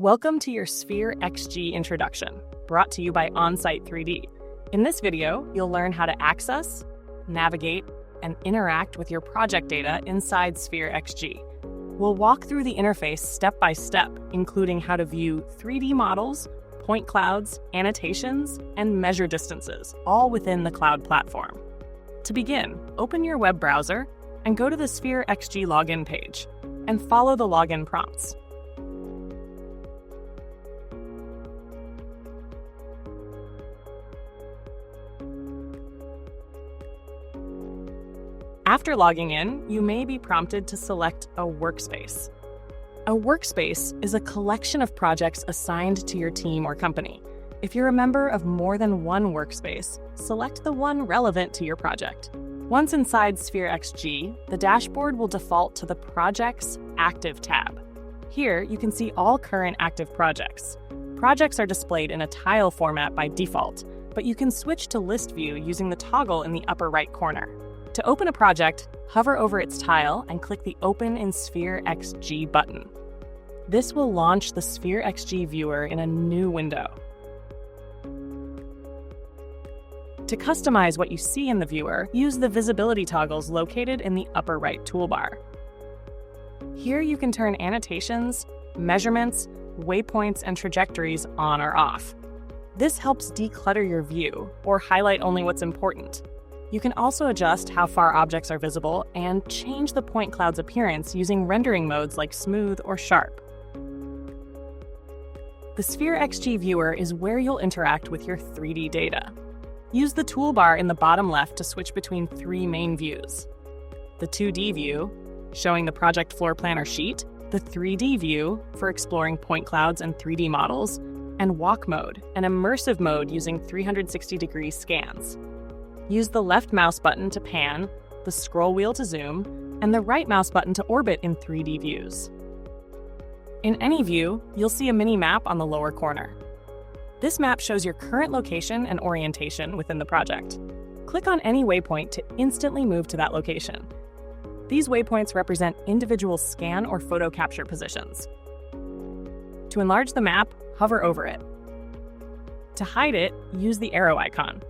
Welcome to your Sphere XG introduction, brought to you by ONSITE3D. In this video, you'll learn how to access, navigate, and interact with your project data inside Sphere XG. We'll walk through the interface step by step, including how to view 3D models, point clouds, annotations, and measure distances, all within the cloud platform. To begin, open your web browser and go to the Sphere XG login page, and follow the login prompts. After logging in, you may be prompted to select a workspace. A workspace is a collection of projects assigned to your team or company. If you're a member of more than one workspace, select the one relevant to your project. Once inside Sphere XG, the dashboard will default to the Projects Active tab. Here, you can see all current active projects. Projects are displayed in a tile format by default, but you can switch to list view using the toggle in the upper right corner. To open a project, hover over its tile and click the Open in Sphere XG button. This will launch the Sphere XG viewer in a new window. To customize what you see in the viewer, use the visibility toggles located in the upper right toolbar. Here you can turn annotations, measurements, waypoints, and trajectories on or off. This helps declutter your view or highlight only what's important. You can also adjust how far objects are visible and change the point cloud's appearance using rendering modes like smooth or sharp. The Sphere XG viewer is where you'll interact with your 3D data. Use the toolbar in the bottom left to switch between three main views: the 2D view, showing the project floor plan or sheet, the 3D view for exploring point clouds and 3D models, and walk mode, an immersive mode using 360-degree scans. Use the left mouse button to pan, the scroll wheel to zoom, and the right mouse button to orbit in 3D views. In any view, you'll see a mini map on the lower corner. This map shows your current location and orientation within the project. Click on any waypoint to instantly move to that location. These waypoints represent individual scan or photo capture positions. To enlarge the map, hover over it. To hide it, use the arrow icon.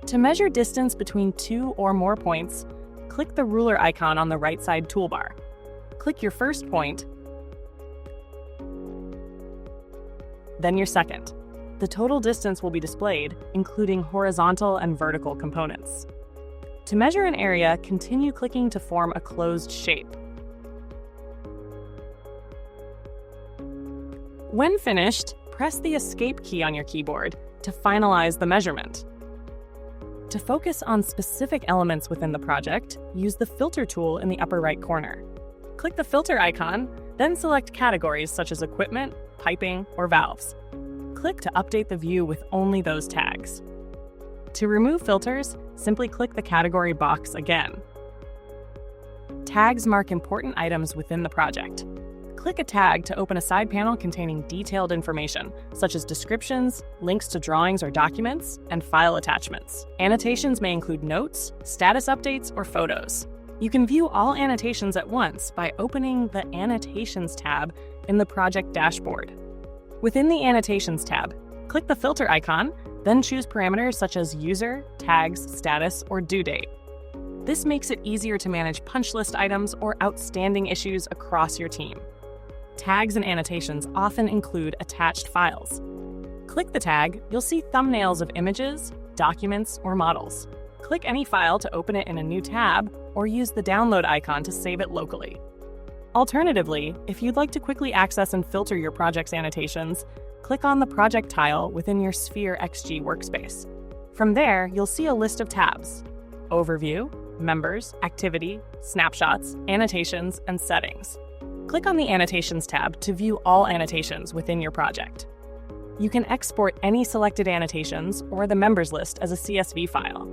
To measure distance between two or more points, click the ruler icon on the right side toolbar. Click your first point, then your second. The total distance will be displayed, including horizontal and vertical components. To measure an area, continue clicking to form a closed shape. When finished, press the Escape key on your keyboard to finalize the measurement. To focus on specific elements within the project, use the Filter tool in the upper right corner. Click the filter icon, then select categories such as equipment, piping, or valves. Click to update the view with only those tags. To remove filters, simply click the category box again. Tags mark important items within the project. Click a tag to open a side panel containing detailed information, such as descriptions, links to drawings or documents, and file attachments. Annotations may include notes, status updates, or photos. You can view all annotations at once by opening the Annotations tab in the project dashboard. Within the Annotations tab, click the filter icon, then choose parameters such as user, tags, status, or due date. This makes it easier to manage punch list items or outstanding issues across your team. Tags and annotations often include attached files. Click the tag, you'll see thumbnails of images, documents, or models. Click any file to open it in a new tab, or use the download icon to save it locally. Alternatively, if you'd like to quickly access and filter your project's annotations, click on the project tile within your Sphere XG workspace. From there, you'll see a list of tabs: Overview, Members, Activity, Snapshots, Annotations, and Settings. Click on the Annotations tab to view all annotations within your project. You can export any selected annotations or the members list as a CSV file.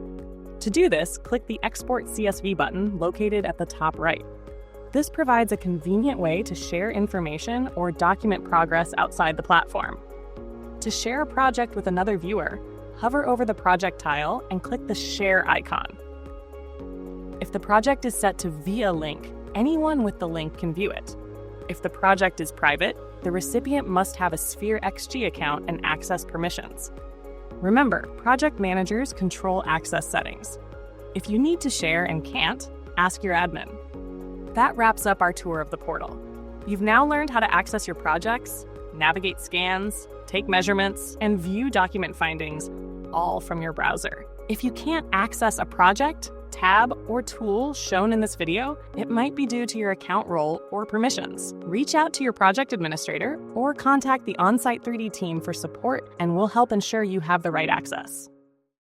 To do this, click the Export CSV button located at the top right. This provides a convenient way to share information or document progress outside the platform. To share a project with another viewer, hover over the project tile and click the Share icon. If the project is set to via link, anyone with the link can view it. If the project is private, the recipient must have a Sphere XG account and access permissions. Remember, project managers control access settings. If you need to share and can't, ask your admin. That wraps up our tour of the portal. You've now learned how to access your projects, navigate scans, take measurements, and view document findings, all from your browser. If you can't access a project, tab, or tool shown in this video, it might be due to your account role or permissions. Reach out to your project administrator or contact the ONSITE3D team for support, and we'll help ensure you have the right access.